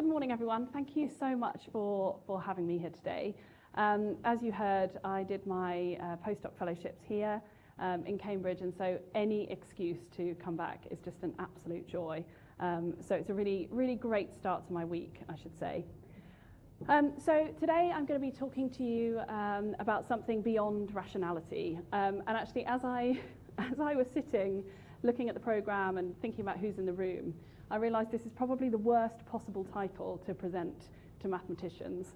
Good morning, everyone. Thank you so much for having me here today. As you heard, I did my postdoc fellowships here in Cambridge, and so any excuse to come back is just an absolute joy. So it's a really great start to my week, I should say. So today I'm going to be talking to you about something beyond rationality. And actually, as I was sitting looking at the programme and thinking about who's in the room, I realised this is probably the worst possible title to present to mathematicians.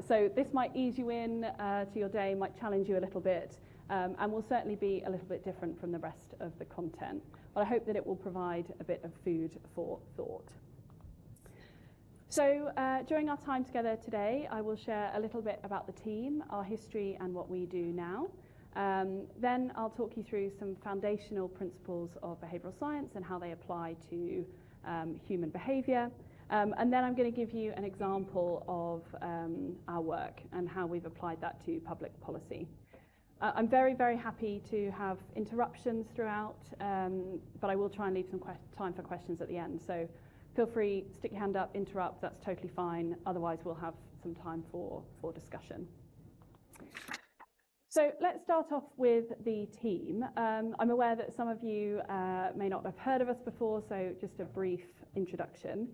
So this might ease you in to your day, might challenge you a little bit, and will certainly be a little bit different from the rest of the content. But I hope that it will provide a bit of food for thought. So during our time together today, I will share a little bit about the team, our history, and what we do now. Then I'll talk you through some foundational principles of behavioural science and how they apply to human behaviour. And then I'm going to give you an example of our work and how we've applied that to public policy. I'm very happy to have interruptions throughout, but I will try and leave some time for questions at the end. So feel free, stick your hand up, interrupt, that's totally fine. Otherwise, we'll have some time for discussion. So let's start off with the team. I'm aware that some of you may not have heard of us before, so just a brief introduction.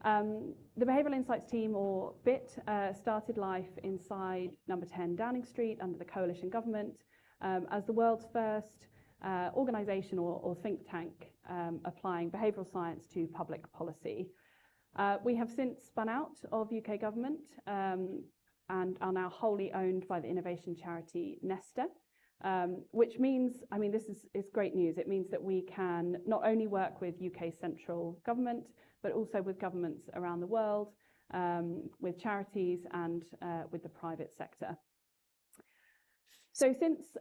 The Behavioural Insights team, or BIT, started life inside number 10 Downing Street under the coalition government as the world's first organisation or think tank applying behavioural science to public policy. We have since spun out of UK government and are now wholly owned by the innovation charity Nesta, which means, I mean, this is great news. It means that we can not only work with UK central government, but also with governments around the world, with charities and with the private sector. So since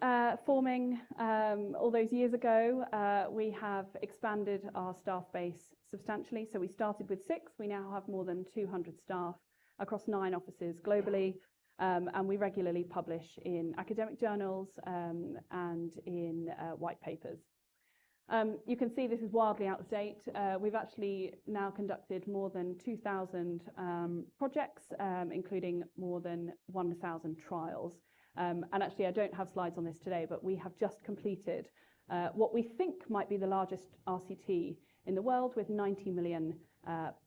forming all those years ago, we have expanded our staff base substantially. So we started with 6, we now have more than 200 staff across 9 offices globally, and we regularly publish in academic journals and in white papers. You can see this is wildly out of date. We've actually now conducted more than 2,000 projects, including more than 1,000 trials. And actually, I don't have slides on this today, but we have just completed what we think might be the largest RCT in the world with 90 million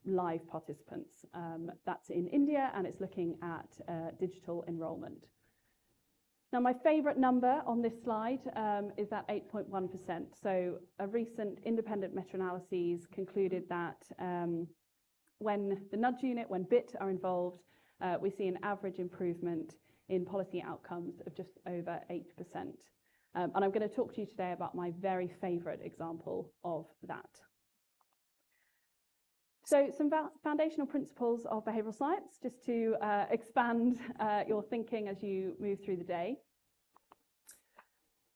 live participants. That's in India, and it's looking at digital enrolment. Now, my favourite number on this slide is that 8.1%. So a recent independent meta-analyses concluded that when the nudge unit, when BIT are involved, we see an average improvement in policy outcomes of just over 8%. And I'm going to talk to you today about my very favourite example of that. So some foundational principles of behavioural science, just to expand your thinking as you move through the day.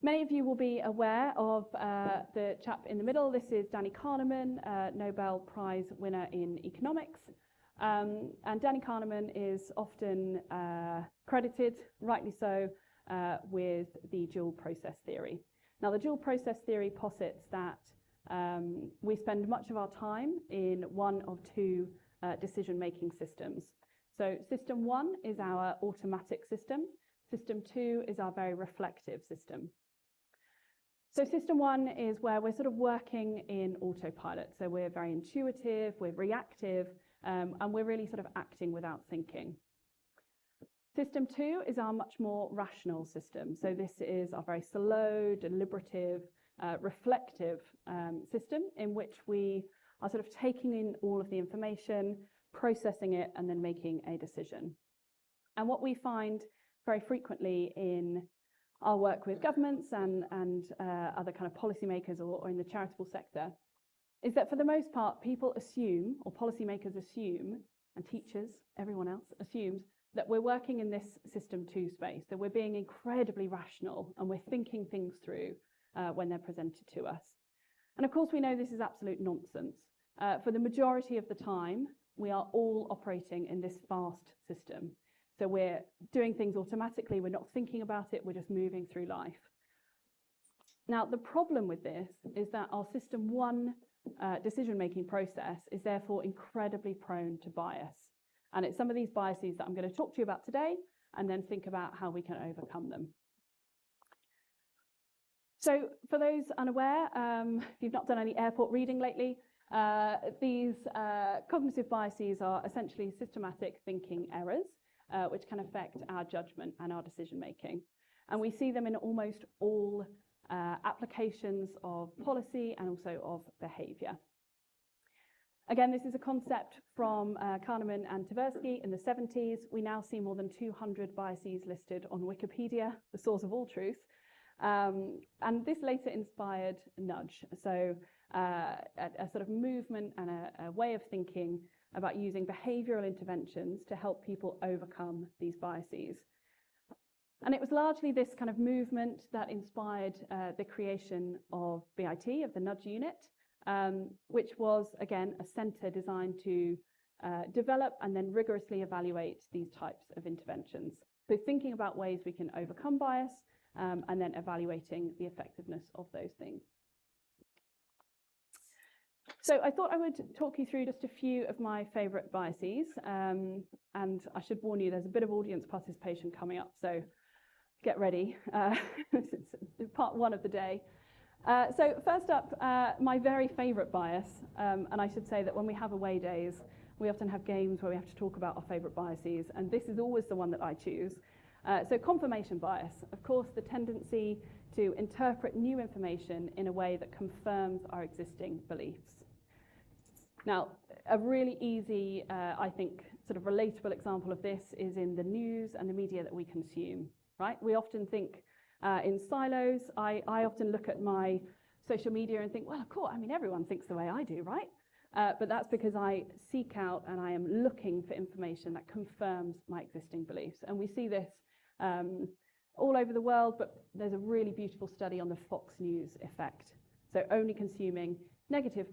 Many of you will be aware of the chap in the middle. This is Danny Kahneman, Nobel Prize winner in economics. And Danny Kahneman is often credited, rightly so, with the dual process theory. Now, the dual process theory posits that we spend much of our time in one of 2 decision-making systems. So system 1 is our automatic system. System 2 is our very reflective system. So system 1 is where we're sort of working in autopilot. So we're very intuitive, we're reactive, and we're really sort of acting without thinking. System 2 is our much more rational system. So this is our very slow, deliberative, reflective system in which we are sort of taking in all of the information, processing it, and then making a decision. And what we find very frequently in our work with governments and other kind of policymakers or in the charitable sector is that for the most part, people assume, or policymakers assume, and teachers, everyone else assumes, that we're working in this system 2 space, that we're being incredibly rational and we're thinking things through when they're presented to us. And of course, we know this is absolute nonsense. For the majority of the time, we are all operating in this fast system. So we're doing things automatically, we're not thinking about it, we're just moving through life. Now, the problem with this is that our system 1 decision-making process is therefore incredibly prone to bias. And it's some of these biases that I'm going to talk to you about today, and then think about how we can overcome them. So for those unaware, if you've not done any airport reading lately, these cognitive biases are essentially systematic thinking errors, which can affect our judgment and our decision-making. And we see them in almost all applications of policy and also of behaviour. Again, this is a concept from Kahneman and Tversky in the 70s. We now see more than 200 biases listed on Wikipedia, the source of all truth. And this later inspired nudge, so a sort of movement and a way of thinking about using behavioural interventions to help people overcome these biases. And it was largely this kind of movement that inspired the creation of BIT, of the nudge unit, which was, again, a centre designed to develop and then rigorously evaluate these types of interventions. So thinking about ways we can overcome bias, and then evaluating the effectiveness of those things. So I thought I would talk you through just a few of my favourite biases, and I should warn you, there's a bit of audience participation coming up, so get ready. It's part one of the day. So first up, my very favourite bias, and I should say that when we have away days, we often have games where we have to talk about our favourite biases, and this is always the one that I choose. So confirmation bias, of course, the tendency to interpret new information in a way that confirms our existing beliefs. Now, a really easy, I think, sort of relatable example of this is in the news and the media that we consume, right? We often think in silos. I often look at my social media and think, well, of course, I mean, everyone thinks the way I do, right? But that's because I seek out and I am looking for information that confirms my existing beliefs. And we see this all over the world, but there's a really beautiful study on the Fox News effect. So only consuming negative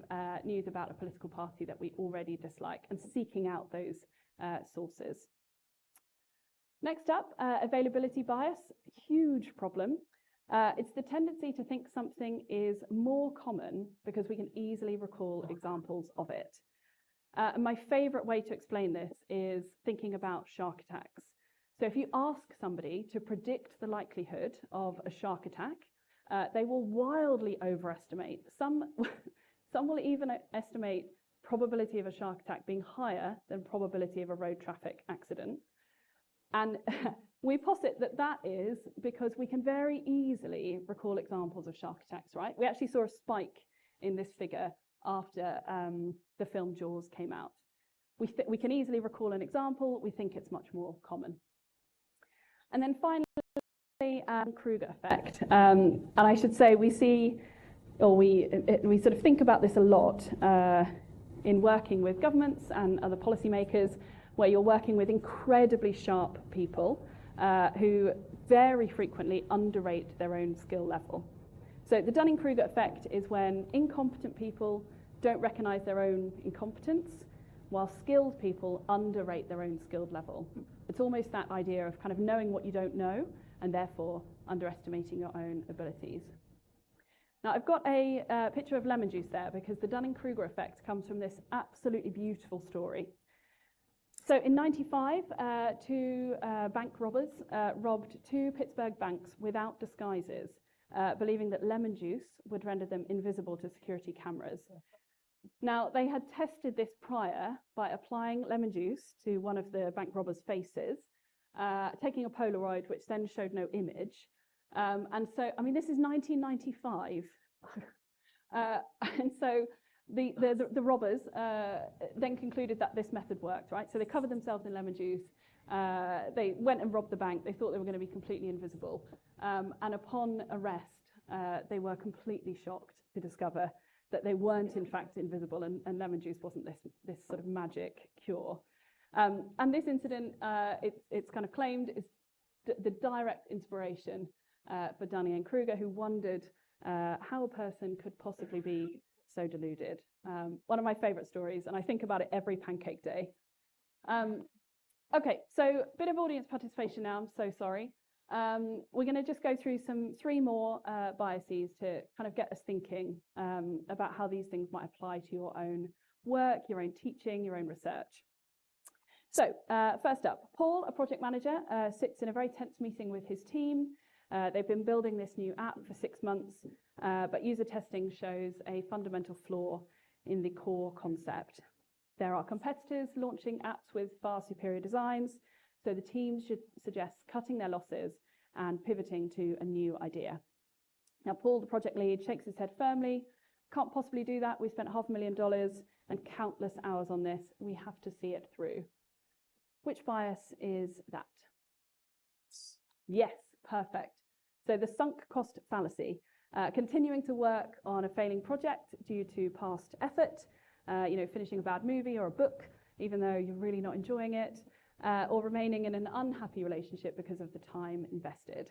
news about a political party that we already dislike and seeking out those sources. Next up, availability bias, huge problem. It's the tendency to think something is more common because we can easily recall examples of it. And my favourite way to explain this is thinking about shark attacks. So if you ask somebody to predict the likelihood of a shark attack, they will wildly overestimate. Some will even estimate probability of a shark attack being higher than probability of a road traffic accident. And we posit that that is because we can very easily recall examples of shark attacks, right? We actually saw a spike in this figure after the film Jaws came out. We can easily recall an example. We think it's much more common. And then finally, Kruger effect. And I should say we see, or we sort of think about this a lot in working with governments and other policymakers, where you're working with incredibly sharp people who very frequently underrate their own skill level. So the Dunning-Kruger effect is when incompetent people don't recognize their own incompetence, while skilled people underrate their own skilled level. It's almost that idea of kind of knowing what you don't know and therefore underestimating your own abilities. Now, I've got a picture of lemon juice there because the Dunning-Kruger effect comes from this absolutely beautiful story. So in '95, two bank robbers robbed two Pittsburgh banks without disguises, believing that lemon juice would render them invisible to security cameras. Now, they had tested this prior by applying lemon juice to one of the bank robbers' faces, taking a Polaroid, which then showed no image. And so, I mean, this is 1995. And so the robbers then concluded that this method worked, right? So they covered themselves in lemon juice. They went and robbed the bank. They thought they were going to be completely invisible. And upon arrest, they were completely shocked to discover that they weren't in fact invisible, and lemon juice wasn't this sort of magic cure. And this incident, it's kind of claimed, is the direct inspiration for Dunning and Kruger, who wondered how a person could possibly be so deluded. One of my favourite stories, and I think about it every pancake day. Okay, so a bit of audience participation now, I'm so sorry. We're going to just go through three more biases to kind of get us thinking about how these things might apply to your own work, your own teaching, your own research. So first up, Paul, a project manager, sits in a very tense meeting with his team. They've been building this new app for 6 months, but user testing shows a fundamental flaw in the core concept. There are competitors launching apps with far superior designs, so the team should suggest cutting their losses and pivoting to a new idea. Now, Paul, the project lead, shakes his head firmly. Can't possibly do that. We spent $500,000 and countless hours on this. We have to see it through. Which bias is that? Yes, perfect. So the sunk cost fallacy, continuing to work on a failing project due to past effort, finishing a bad movie or a book, even though you're really not enjoying it, or remaining in an unhappy relationship because of the time invested.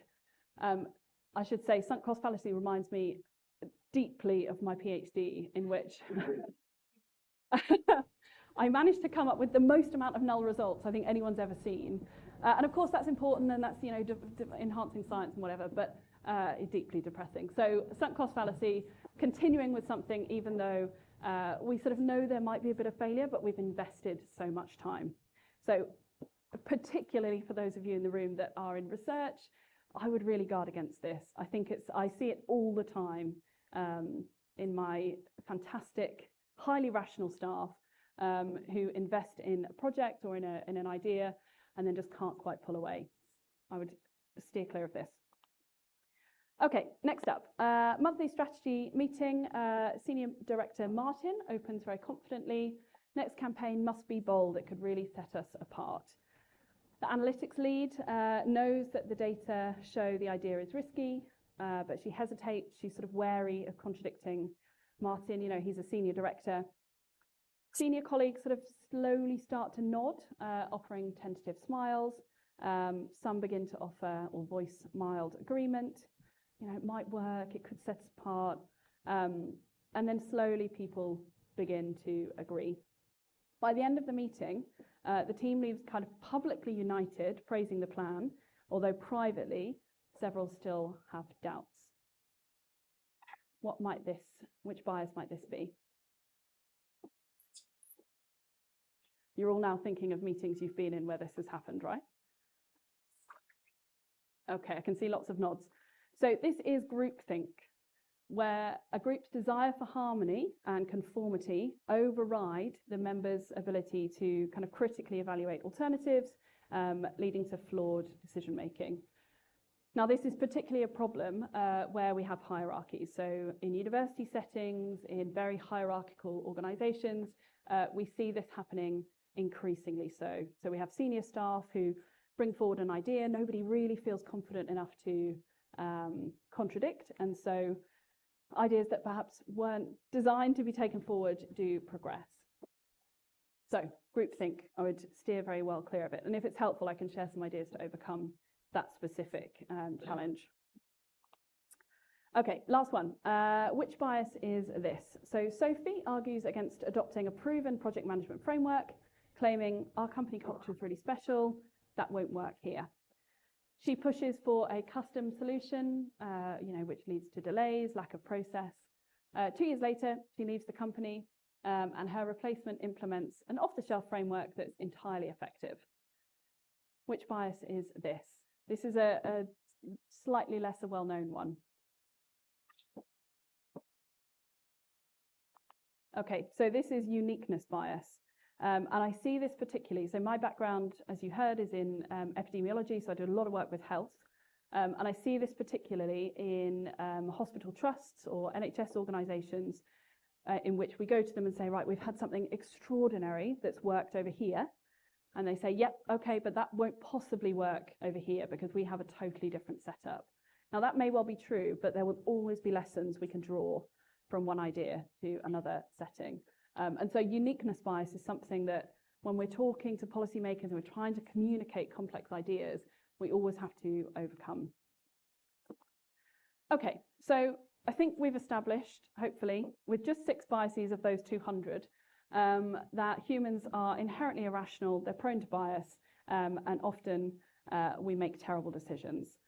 I should say sunk cost fallacy reminds me deeply of my PhD, in which I managed to come up with the most amount of null results I think anyone's ever seen. And of course that's important, and that's enhancing science and whatever, but deeply depressing. So sunk cost fallacy, continuing with something even though we sort of know there might be a bit of failure, but we've invested so much time. So particularly for those of you in the room that are in research, I would really guard against this. I see it all the time in my fantastic, highly rational staff who invest in a project or in an idea and then just can't quite pull away. I would steer clear of this. Okay, next up, monthly strategy meeting. Senior Director Martin opens very confidently. Next campaign must be bold. It could really set us apart. The analytics lead knows that the data show the idea is risky, but she hesitates. She's sort of wary of contradicting Martin. He's a senior director. Senior colleagues sort of slowly start to nod, offering tentative smiles. Some begin to offer or voice mild agreement. It might work, it could set us apart. And then slowly people begin to agree. By the end of the meeting, the team leaves kind of publicly united, praising the plan, although privately, several still have doubts. Which bias might this be? You're all now thinking of meetings you've been in where this has happened, right? Okay, I can see lots of nods. So this is groupthink, where a group's desire for harmony and conformity override the members' ability to kind of critically evaluate alternatives, leading to flawed decision-making. Now, this is particularly a problem where we have hierarchies. So in university settings, in very hierarchical organizations, we see this happening increasingly so. So we have senior staff who bring forward an idea. Nobody really feels confident enough to contradict. And so ideas that perhaps weren't designed to be taken forward do progress. So groupthink, I would steer very well clear of it. And if it's helpful, I can share some ideas to overcome that specific challenge. Okay, last one. Which bias is this? So Sophie argues against adopting a proven project management framework, claiming our company culture is really special. That won't work here. She pushes for a custom solution, which leads to delays, lack of process. 2 years later, she leaves the company, and her replacement implements an off-the-shelf framework that's entirely effective. Which bias is this? This is a slightly lesser well-known one. Okay, so this is uniqueness bias. And I see this particularly, so my background, as you heard, is in epidemiology, so I do a lot of work with health. And I see this particularly in hospital trusts or NHS organisations in which we go to them and say, right, we've had something extraordinary that's worked over here. And they say, yep, okay, but that won't possibly work over here because we have a totally different setup. Now, that may well be true, but there will always be lessons we can draw from one idea to another setting. And so uniqueness bias is something that when we're talking to policymakers and we're trying to communicate complex ideas, we always have to overcome. Okay, so I think we've established, hopefully, with just 6 biases of those 200, that humans are inherently irrational, they're prone to bias, and often we make terrible decisions.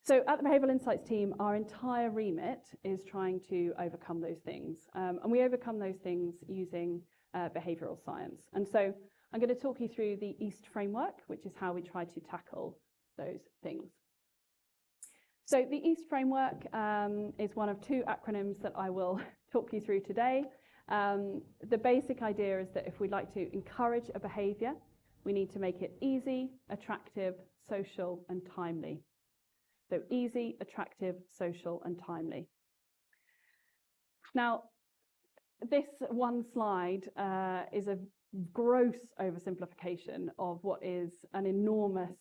So at the Behavioural Insights team, our entire remit is trying to overcome those things. And we overcome those things using behavioural science. And so I'm going to talk you through the EAST framework, which is how we try to tackle those things. So the EAST framework is one of two acronyms that I will talk you through today. The basic idea is that if we'd like to encourage a behaviour, we need to make it easy, attractive, social, and timely. So easy, attractive, social, and timely. Now, this one slide is a gross oversimplification of what is an enormous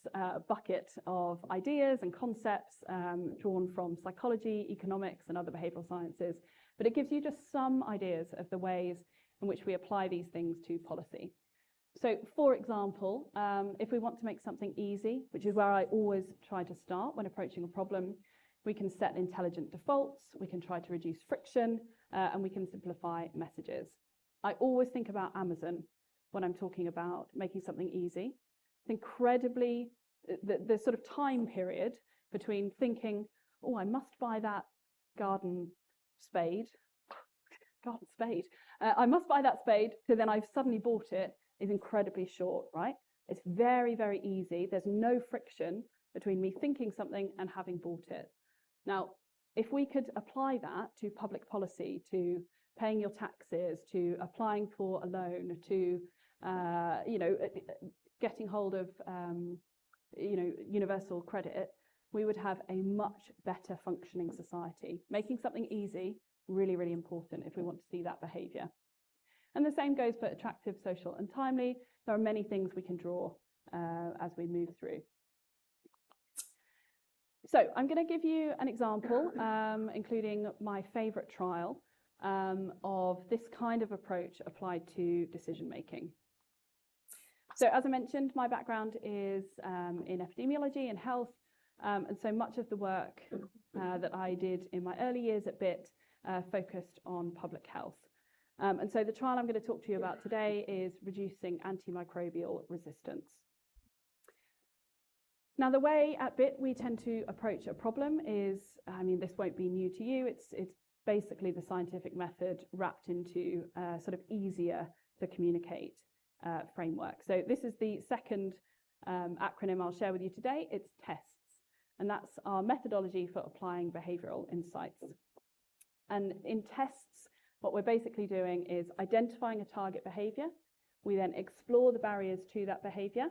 bucket of ideas and concepts drawn from psychology, economics, and other behavioural sciences. But it gives you just some ideas of the ways in which we apply these things to policy. So, for example, if we want to make something easy, which is where I always try to start when approaching a problem, we can set intelligent defaults, we can try to reduce friction, and we can simplify messages. I always think about Amazon when I'm talking about making something easy. It's incredibly, the sort of time period between thinking, oh, I must buy that garden spade, I must buy that spade, to then I've suddenly bought it, is incredibly short, right? It's very, very easy. There's no friction between me thinking something and having bought it. Now, if we could apply that to public policy, to paying your taxes, to applying for a loan, to getting hold of universal credit, we would have a much better functioning society. Making something easy, really, really important if we want to see that behaviour. And the same goes for attractive, social, and timely. There are many things we can draw as we move through. So I'm going to give you an example, including my favourite trial of this kind of approach applied to decision making. So as I mentioned, my background is in epidemiology and health, and so much of the work that I did in my early years at BIT focused on public health. And so the trial I'm going to talk to you about today is reducing antimicrobial resistance. Now, the way at BIT we tend to approach a problem is, this won't be new to you, it's basically the scientific method wrapped into a sort of easier to communicate framework. So this is the second acronym I'll share with you today. It's TESTS, and that's our methodology for applying behavioural insights. And in TESTS, what we're basically doing is identifying a target behaviour. We then explore the barriers to that behaviour.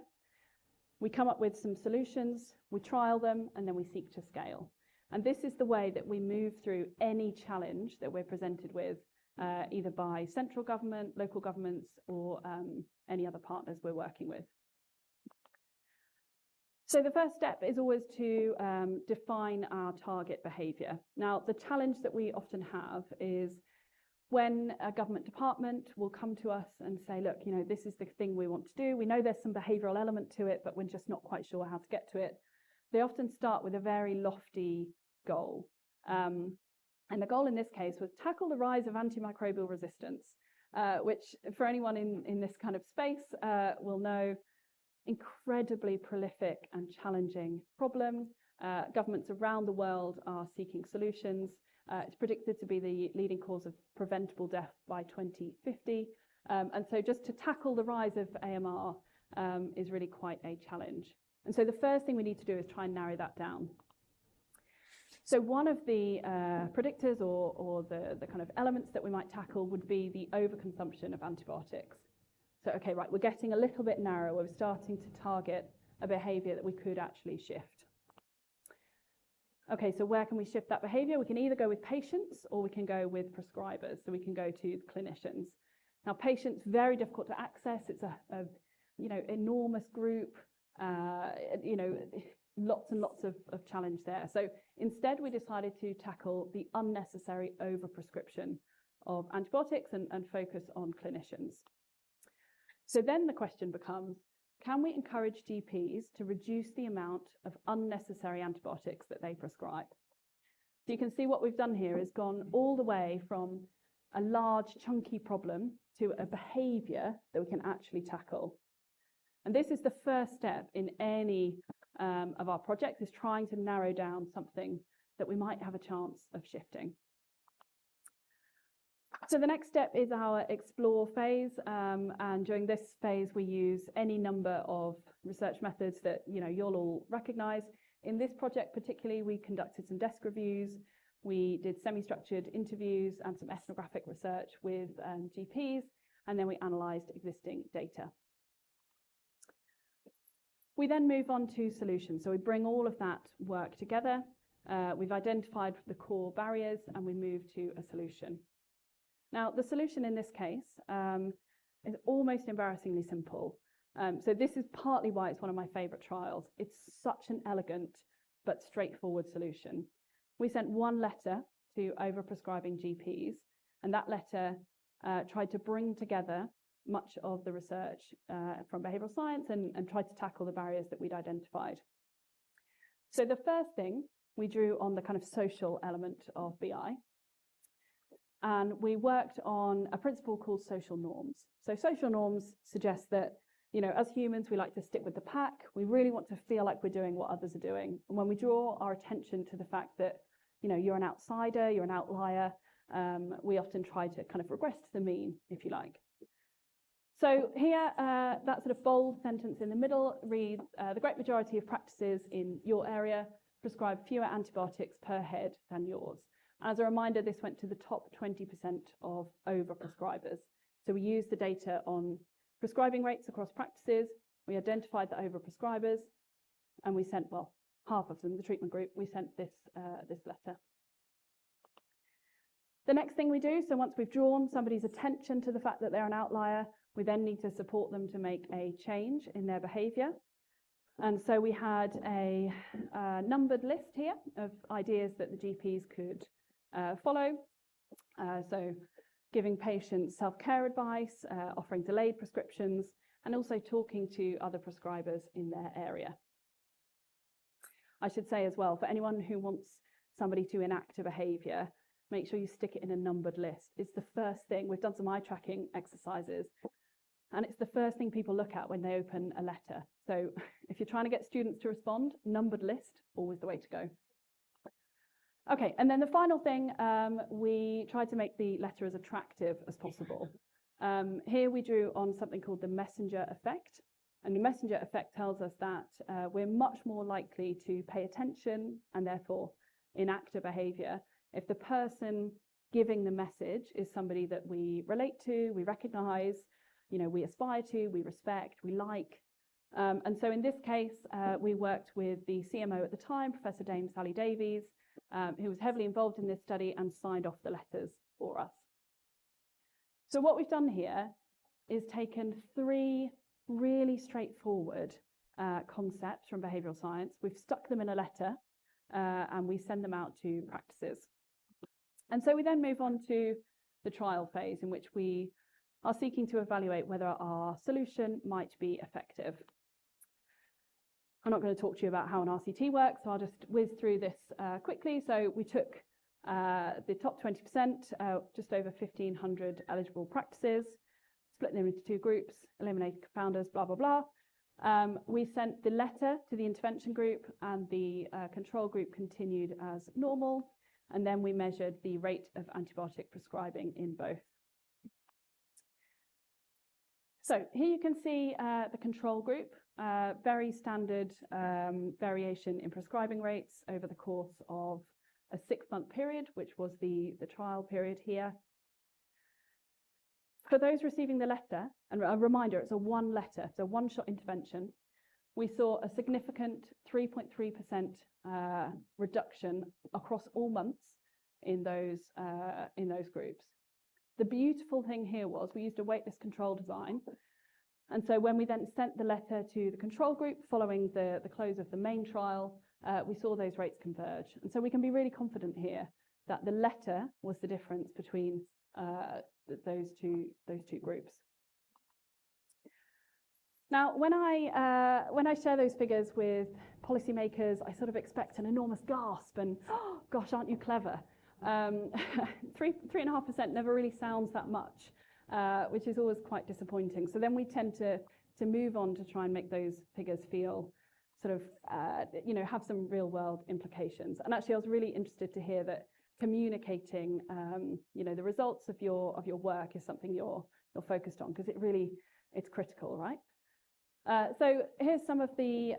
We come up with some solutions, we trial them, and then we seek to scale. And this is the way that we move through any challenge that we're presented with, either by central government, local governments, or any other partners we're working with. So the first step is always to define our target behaviour. Now, the challenge that we often have is when a government department will come to us and say, look, this is the thing we want to do. We know there's some behavioural element to it, but we're just not quite sure how to get to it. They often start with a very lofty goal. And the goal in this case was tackle the rise of antimicrobial resistance, which for anyone in this kind of space will know, incredibly prolific and challenging problem. Governments around the world are seeking solutions. It's predicted to be the leading cause of preventable death by 2050. And so just to tackle the rise of AMR is really quite a challenge. And so the first thing we need to do is try and narrow that down. So one of the predictors or the kind of elements that we might tackle would be the overconsumption of antibiotics. So, okay, right, we're getting a little bit narrower. We're starting to target a behaviour that we could actually shift. Okay, so where can we shift that behaviour? We can either go with patients or we can go with prescribers. So we can go to clinicians. Now, patients, very difficult to access. It's a enormous group, lots and lots of challenge there. So instead, we decided to tackle the unnecessary overprescription of antibiotics and focus on clinicians. So then the question becomes, can we encourage GPs to reduce the amount of unnecessary antibiotics that they prescribe? So you can see what we've done here is gone all the way from a large chunky problem to a behaviour that we can actually tackle. And this is the first step in any of our projects, is trying to narrow down something that we might have a chance of shifting. So the next step is our explore phase, and during this phase we use any number of research methods that you'll all recognise. In this project particularly, we conducted some desk reviews, we did semi-structured interviews and some ethnographic research with GPs, and then we analysed existing data. We then move on to solutions. So we bring all of that work together. We've identified the core barriers and we move to a solution. Now, the solution in this case is almost embarrassingly simple. So this is partly why it's one of my favourite trials. It's such an elegant but straightforward solution. We sent one letter to overprescribing GPs, and that letter tried to bring together much of the research from behavioural science and tried to tackle the barriers that we'd identified. So the first thing, we drew on the kind of social element of BI, and we worked on a principle called social norms. So social norms suggest that, as humans, we like to stick with the pack. We really want to feel like we're doing what others are doing. And when we draw our attention to the fact that, you're an outsider, you're an outlier, we often try to kind of regress to the mean, if you like. So here, that sort of bold sentence in the middle reads, the great majority of practices in your area prescribe fewer antibiotics per head than yours. As a reminder, this went to the top 20% of overprescribers. So we used the data on prescribing rates across practices, we identified the overprescribers, and we sent, well, half of them, the treatment group, we sent this letter. The next thing we do, so once we've drawn somebody's attention to the fact that they're an outlier, we then need to support them to make a change in their behaviour. And so we had a numbered list here of ideas that the GPs could follow. So giving patients self-care advice, offering delayed prescriptions, and also talking to other prescribers in their area. I should say as well, for anyone who wants somebody to enact a behaviour, make sure you stick it in a numbered list. It's the first thing. We've done some eye tracking exercises, and it's the first thing people look at when they open a letter. So if you're trying to get students to respond, numbered list, always the way to go. Okay, and then the final thing, we tried to make the letter as attractive as possible. Here we drew on something called the messenger effect. And the messenger effect tells us that we're much more likely to pay attention and therefore enact a behaviour if the person giving the message is somebody that we relate to, we recognise, we aspire to, we respect, we like. And so in this case, we worked with the CMO at the time, Professor Dame Sally Davies, who was heavily involved in this study and signed off the letters for us. So what we've done here is taken three really straightforward concepts from behavioural science. We've stuck them in a letter and we send them out to practices. And so we then move on to the trial phase, in which we are seeking to evaluate whether our solution might be effective. I'm not going to talk to you about how an RCT works, so I'll just whiz through this quickly. So we took the top 20%, just over 1,500 eligible practices, split them into two groups, eliminated confounders, blah, blah, blah. We sent the letter to the intervention group, and the control group continued as normal. And then we measured the rate of antibiotic prescribing in both. So here you can see the control group, very standard variation in prescribing rates over the course of a 6-month period, which was the trial period here. For those receiving the letter, and a reminder, it's a one letter, so one-shot intervention, we saw a significant 3.3% reduction across all months in those groups. The beautiful thing here was we used a waitlist control design. And so when we then sent the letter to the control group following the close of the main trial, we saw those rates converge. And so we can be really confident here that the letter was the difference between those two groups. Now, when I share those figures with policymakers, I sort of expect an enormous gasp and, oh, gosh, aren't you clever? 3.5% never really sounds that much. which is always quite disappointing. So then we tend to move on to try and make those figures feel sort of, have some real world implications. And actually, I was really interested to hear that communicating, the results of your work is something you're focused on, because it's critical, right? So here's some of the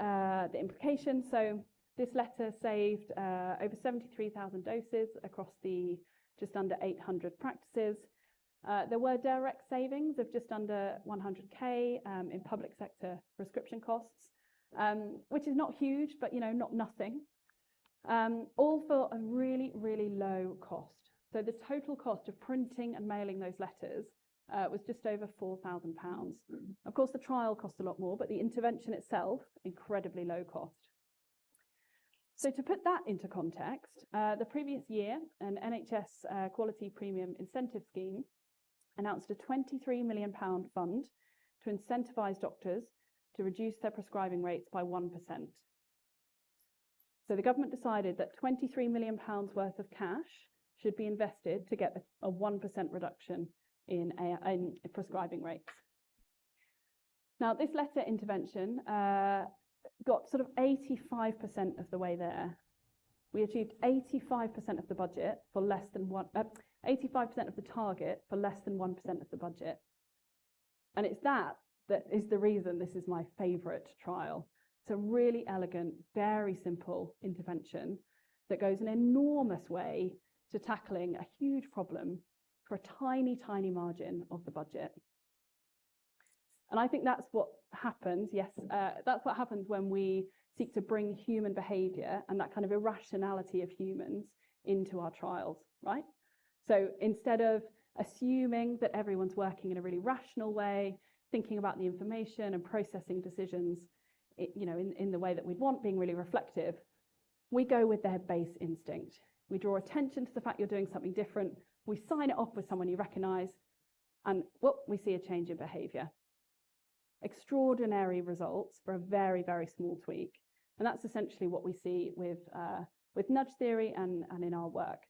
implications. So this letter saved over 73,000 doses across the just under 800 practices. There were direct savings of just under 100k in public sector prescription costs, which is not huge, but not nothing. All for a really, really low cost. So the total cost of printing and mailing those letters was just over £4,000. Of course, the trial cost a lot more, but the intervention itself, incredibly low cost. So to put that into context, the previous year, an NHS Quality Premium Incentive Scheme announced a £23 million fund to incentivise doctors to reduce their prescribing rates by 1%. So the government decided that £23 million worth of cash should be invested to get a 1% reduction in prescribing rates. Now, this letter intervention got sort of 85% of the way there. We achieved 85% of the budget for less than 85% of the target for less than 1% of the budget. And it's that is the reason this is my favourite trial. It's a really elegant, very simple intervention that goes an enormous way to tackling a huge problem for a tiny, tiny margin of the budget. And I think that's what happens, that's what happens when we seek to bring human behaviour and that kind of irrationality of humans into our trials, right? So instead of assuming that everyone's working in a really rational way, thinking about the information and processing decisions, in the way that we'd want, being really reflective, we go with their base instinct. We draw attention to the fact you're doing something different. We sign it off with someone you recognise, and we see a change in behaviour. Extraordinary results for a very, very small tweak. And that's essentially what we see with nudge theory and in our work.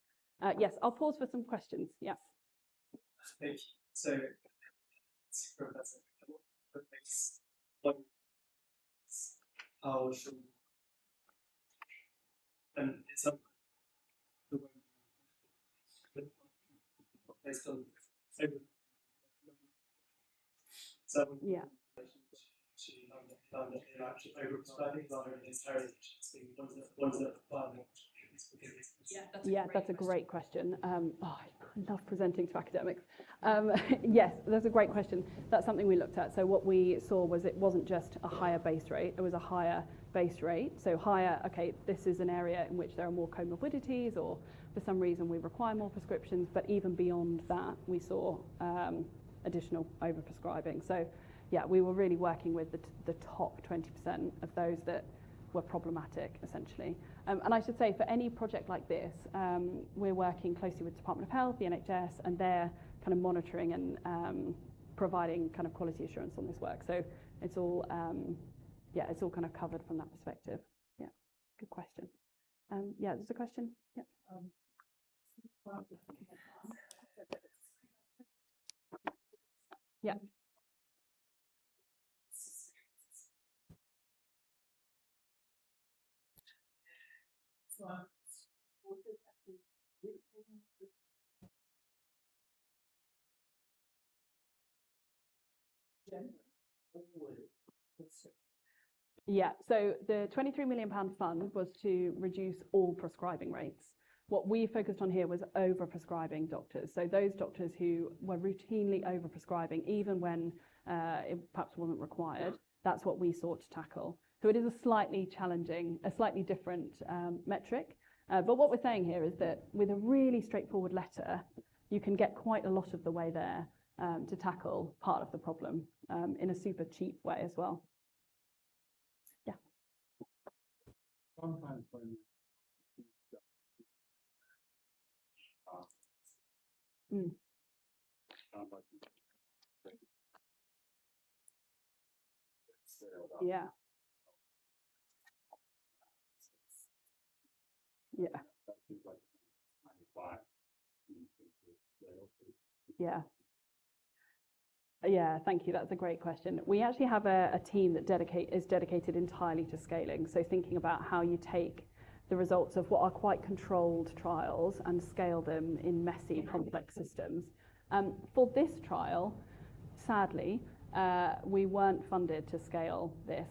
Yes, I'll pause for some questions. Yes. Thank you. So, Professor, how should, and it's up the way based on yeah. Yeah, that's a great question. I love presenting to academics. Yes, that's a great question. That's something we looked at. So what we saw was it wasn't just a higher base rate, it was a higher base rate. So higher, okay, this is an area in which there are more comorbidities, or for some reason we require more prescriptions, but even beyond that, we saw additional overprescribing. So yeah, we were really working with the top 20% of those that were problematic, essentially. And I should say, for any project like this, we're working closely with the Department of Health, the NHS, and they're kind of monitoring and providing kind of quality assurance on this work. So it's all, it's all kind of covered from that perspective. Yeah, good question. Yeah, there's a question. Yeah. Yeah. Yeah, so the £23 million fund was to reduce all prescribing rates. What we focused on here was over-prescribing doctors. So those doctors who were routinely over-prescribing, even when it perhaps wasn't required, that's what we sought to tackle. So it is a slightly challenging, a slightly different metric. But what we're saying here is that with a really straightforward letter, you can get quite a lot of the way there to tackle part of the problem in a super cheap way as well. Yeah. Sometimes when Yeah. Yeah. Yeah. Yeah, thank you. That's a great question. We actually have a team that is dedicated entirely to scaling. So thinking about how you take the results of what are quite controlled trials and scale them in messy, complex systems. For this trial, sadly, we weren't funded to scale this.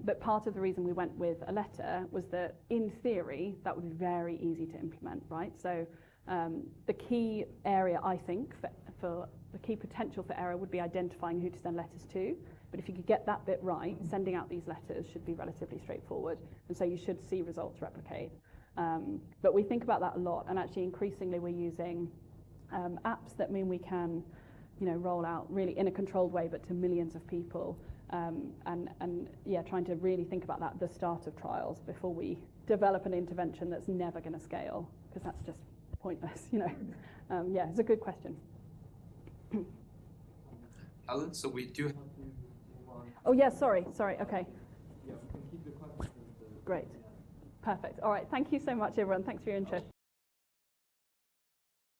But part of the reason we went with a letter was that, in theory, that would be very easy to implement, right? So the key area, I think, for the key potential for error would be identifying who to send letters to. But if you could get that bit right, sending out these letters should be relatively straightforward. And so you should see results replicate. But we think about that a lot. And actually, increasingly, we're using apps that mean we can, roll out really in a controlled way, but to millions of people. And trying to really think about that at the start of trials before we develop an intervention that's never going to scale, because that's just pointless, it's a good question. Helen, so we do have to move on. Oh, yeah, sorry, okay. Yeah, we can keep the questions. Great. Perfect. All right, thank you so much, everyone. Thanks for your interest.